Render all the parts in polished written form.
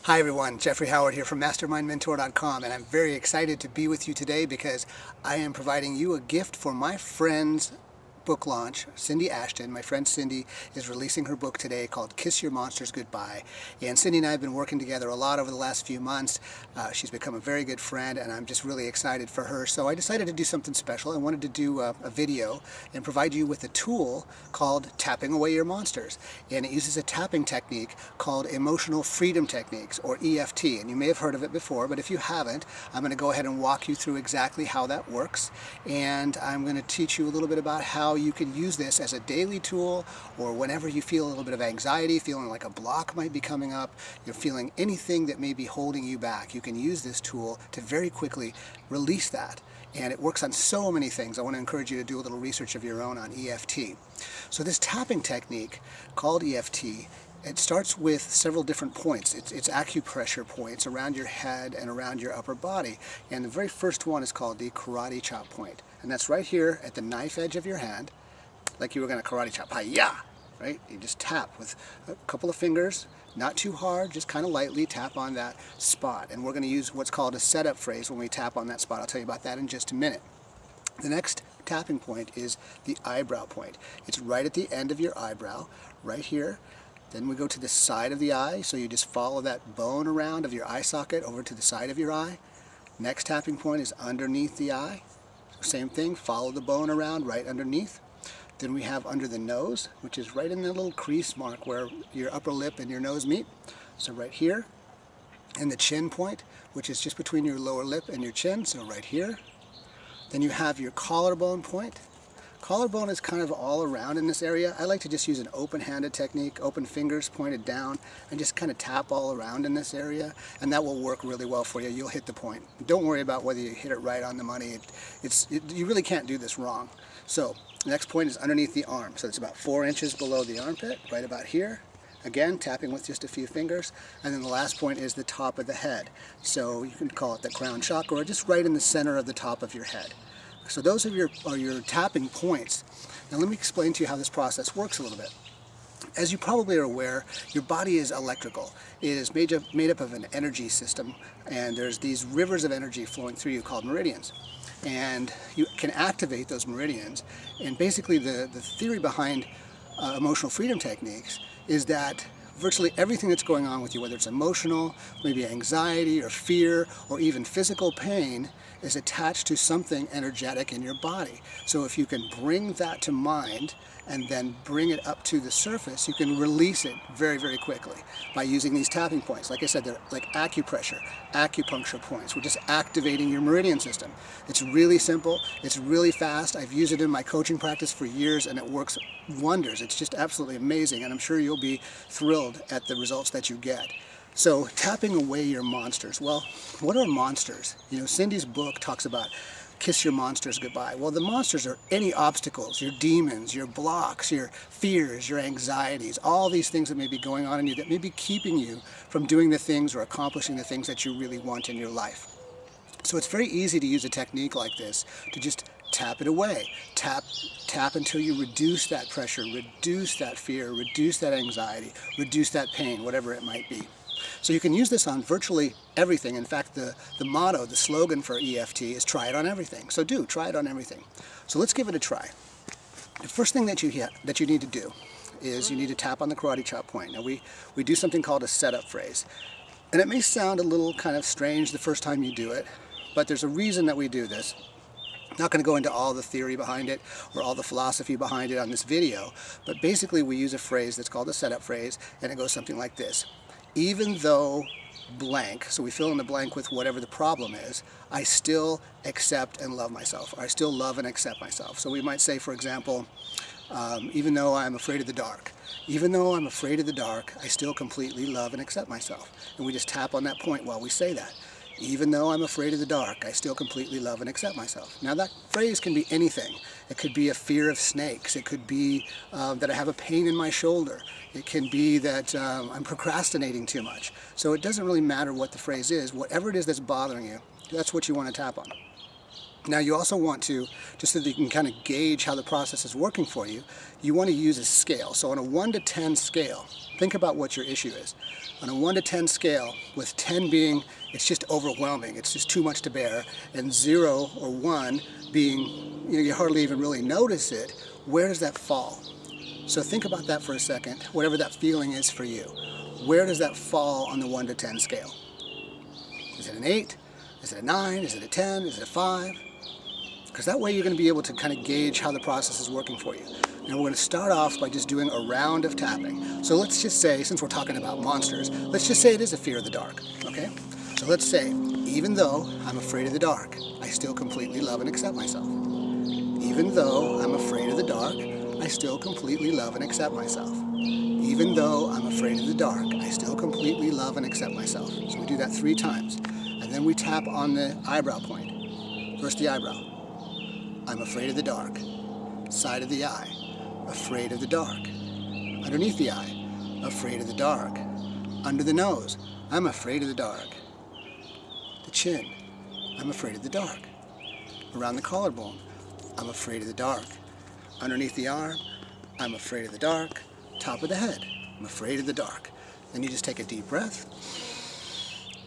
Hi everyone, Jeffrey Howard here from MastermindMentor.com, and I'm very excited to be with you today because I am providing you a gift for my friend's book launch. Cindy Ashton, my friend Cindy, is releasing her book today called Kiss Your Monsters Goodbye. And Cindy and I have been working together a lot over the last few months. She's become a very good friend, and I'm just really excited for her. So I decided to do something special. I wanted to do a video and provide you with a tool called Tapping Away Your Monsters. And it uses a tapping technique called Emotional Freedom Techniques, or EFT. And you may have heard of it before, but if you haven't, I'm going to go ahead and walk you through exactly how that works. And I'm going to teach you a little bit about how you can use this as a daily tool, or whenever you feel a little bit of anxiety, feeling like a block might be coming up, you're feeling anything that may be holding you back. You can use this tool to very quickly release that. And it works on so many things. I want to encourage you to do a little research of your own on EFT. So this tapping technique called EFT, it starts with several different points. It's acupressure points around your head and around your upper body. And the very first one is called the karate chop point. And that's right here at the knife edge of your hand, like you were going to karate chop. Hi-ya! Right? You just tap with a couple of fingers, not too hard, just kind of lightly tap on that spot. And we're going to use what's called a setup phrase when we tap on that spot. I'll tell you about that in just a minute. The next tapping point is the eyebrow point. It's right at the end of your eyebrow, right here. Then we go to the side of the eye, so you just follow that bone around of your eye socket over to the side of your eye. Next tapping point is underneath the eye. Same thing, follow the bone around right underneath. Then we have under the nose, which is right in the little crease mark where your upper lip and your nose meet. So right here. And the chin point, which is just between your lower lip and your chin, so right here. Then you have your collarbone point. Collarbone is kind of all around in this area. I like to just use an open-handed technique, open fingers pointed down, and just kind of tap all around in this area, and that will work really well for you. You'll hit the point. Don't worry about whether you hit it right on the money. You really can't do this wrong. So the next point is underneath the arm. So it's about 4 inches below the armpit, right about here. Again, tapping with just a few fingers. And then the last point is the top of the head. So you can call it the crown chakra, or just right in the center of the top of your head. So those are your tapping points. Now let me explain to you how this process works a little bit. As you probably are aware, your body is electrical. It is made up of an energy system, and there's these rivers of energy flowing through you called meridians. And you can activate those meridians. And basically the theory behind emotional freedom techniques is that virtually everything that's going on with you, whether it's emotional, maybe anxiety or fear or even physical pain, is attached to something energetic in your body. So if you can bring that to mind and then bring it up to the surface, you can release it very, very quickly by using these tapping points. Like I said, they're like acupressure, acupuncture points. We're just activating your meridian system. It's really simple. It's really fast. I've used it in my coaching practice for years, and it works wonders. It's just absolutely amazing, and I'm sure you'll be thrilled at the results that you get. So tapping away your monsters. Well, what are monsters? You know, Cindy's book talks about kiss your monsters goodbye. Well, the monsters are any obstacles, your demons, your blocks, your fears, your anxieties, all these things that may be going on in you that may be keeping you from doing the things or accomplishing the things that you really want in your life. So it's very easy to use a technique like this to just tap it away. Tap until you reduce that pressure, reduce that fear, reduce that anxiety, reduce that pain, whatever it might be. So you can use this on virtually everything. In fact, the motto, the slogan for EFT is try it on everything. So try it on everything. So let's give it a try. The first thing that you need to do is you need to tap on the karate chop point. Now we do something called a setup phrase. And it may sound a little kind of strange the first time you do it, but there's a reason that we do this. I'm not going to go into all the theory behind it or all the philosophy behind it on this video, but basically we use a phrase that's called a setup phrase, and it goes something like this. Even though blank, so we fill in the blank with whatever the problem is, I still accept and love myself. I still love and accept myself. So we might say, for example, even though I'm afraid of the dark. Even though I'm afraid of the dark, I still completely love and accept myself. And we just tap on that point while we say that. Even though I'm afraid of the dark, I still completely love and accept myself. Now that phrase can be anything. It could be a fear of snakes. It could be that I have a pain in my shoulder. It can be that I'm procrastinating too much. So it doesn't really matter what the phrase is. Whatever it is that's bothering you, that's what you want to tap on. Now you also want to, just so that you can kind of gauge how the process is working for you, you want to use a scale. So on a 1 to 10 scale, think about what your issue is. On a 1 to 10 scale, with 10 being it's just overwhelming, it's just too much to bear, and 0 or 1 being you hardly even really notice it, where does that fall? So think about that for a second, whatever that feeling is for you. Where does that fall on the 1 to 10 scale? Is it an 8? Is it a 9? Is it a 10? Is it a 5? Because that way you're going to be able to kind of gauge how the process is working for you. And we're going to start off by just doing a round of tapping. So let's just say, since we're talking about monsters, let's just say it is a fear of the dark, okay? So let's say, even though I'm afraid of the dark, I still completely love and accept myself. Even though I'm afraid of the dark, I still completely love and accept myself. Even though I'm afraid of the dark, I still completely love and accept myself. So we do that 3 times. And then we tap on the eyebrow point. First the eyebrow. I'm afraid of the dark. Side of the eye. Afraid of the dark. Underneath the eye. Afraid of the dark. Under the nose. I'm afraid of the dark. The chin. I'm afraid of the dark. Around the collarbone. I'm afraid of the dark. Underneath the arm. I'm afraid of the dark. Top of the head. I'm afraid of the dark. Then you just take a deep breath.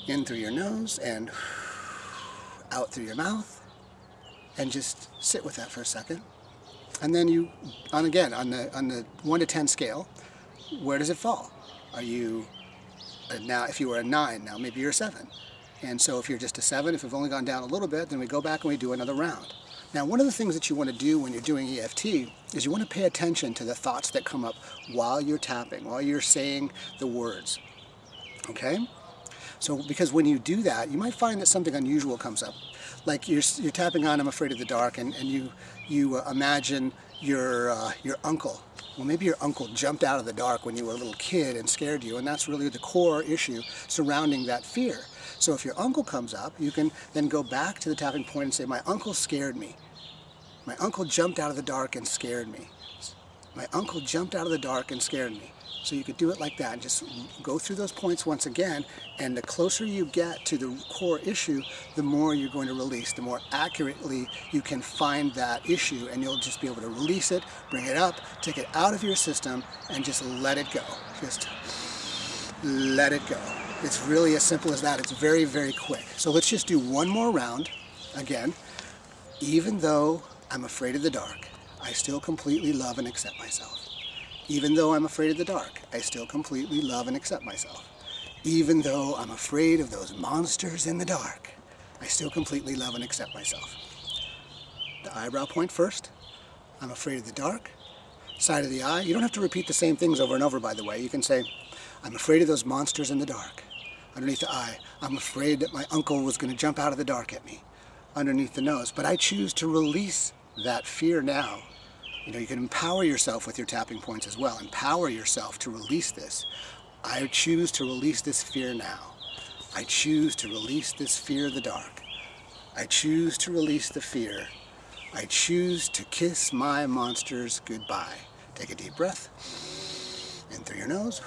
In through your nose and out through your mouth. And just sit with that for a second. And then you, on the 1 to 10 scale, where does it fall? Are you, now if you were a 9, now maybe you're a 7. And so if you're just a 7, if you've only gone down a little bit, then we go back and we do another round. Now one of the things that you want to do when you're doing EFT is you want to pay attention to the thoughts that come up while you're tapping, while you're saying the words. Okay? So because when you do that, you might find that something unusual comes up. Like you're tapping on I'm afraid of the dark, and you imagine your uncle. Well, maybe your uncle jumped out of the dark when you were a little kid and scared you, and that's really the core issue surrounding that fear. So if your uncle comes up, you can then go back to the tapping point and say, my uncle scared me. My uncle jumped out of the dark and scared me. My uncle jumped out of the dark and scared me. So you could do it like that and just go through those points once again, and the closer you get to the core issue, the more you're going to release, the more accurately you can find that issue, and you'll just be able to release it, bring it up, take it out of your system, and just let it go. Just let it go. It's really as simple as that. It's very, very quick. So let's just do one more round. Again, even though I'm afraid of the dark, I still completely love and accept myself. Even though I'm afraid of the dark, I still completely love and accept myself. Even though I'm afraid of those monsters in the dark, I still completely love and accept myself. The eyebrow point first. I'm afraid of the dark. Side of the eye. You don't have to repeat the same things over and over, by the way. You can say, I'm afraid of those monsters in the dark. Underneath the eye, I'm afraid that my uncle was going to jump out of the dark at me. Underneath the nose. But I choose to release that fear now. You know, you can empower yourself with your tapping points as well. Empower yourself to release this. I choose to release this fear now. I choose to release this fear of the dark. I choose to release the fear. I choose to kiss my monsters goodbye. Take a deep breath. In through your nose,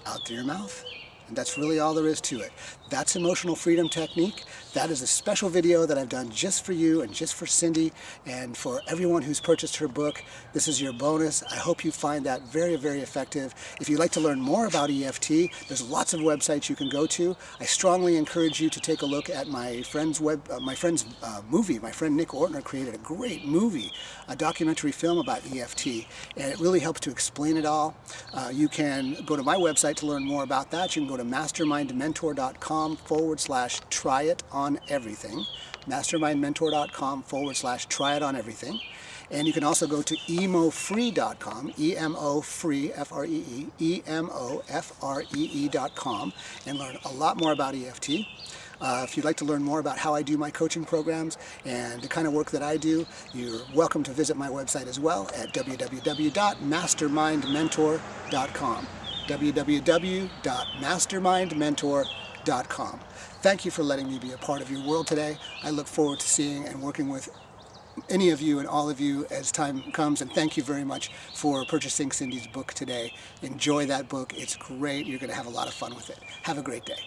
out through your mouth. And that's really all there is to it. That's Emotional Freedom Technique. That is a special video that I've done just for you and just for Cindy and for everyone who's purchased her book. This is your bonus. I hope you find that very, very effective. If you'd like to learn more about EFT, there's lots of websites you can go to. I strongly encourage you to take a look at my friend's movie. My friend Nick Ortner created a great movie, a documentary film about EFT, and it really helps to explain it all. You can go to my website to learn more about that. You can go to mastermindmentor.com/try-it-on-everything. mastermindmentor.com/try-it-on-everything. And you can also go to emofree.com, E-M-O-free, F-R-E-E, E-M-O-F-R-E-E.com, and learn a lot more about EFT. If you'd like to learn more about how I do my coaching programs and the kind of work that I do, you're welcome to visit my website as well at www.mastermindmentor.com. www.mastermindmentor.com. Thank you for letting me be a part of your world today. I look forward to seeing and working with any of you and all of you as time comes, and thank you very much for purchasing Cindy's book today. Enjoy that book. It's great. You're going to have a lot of fun with it. Have a great day.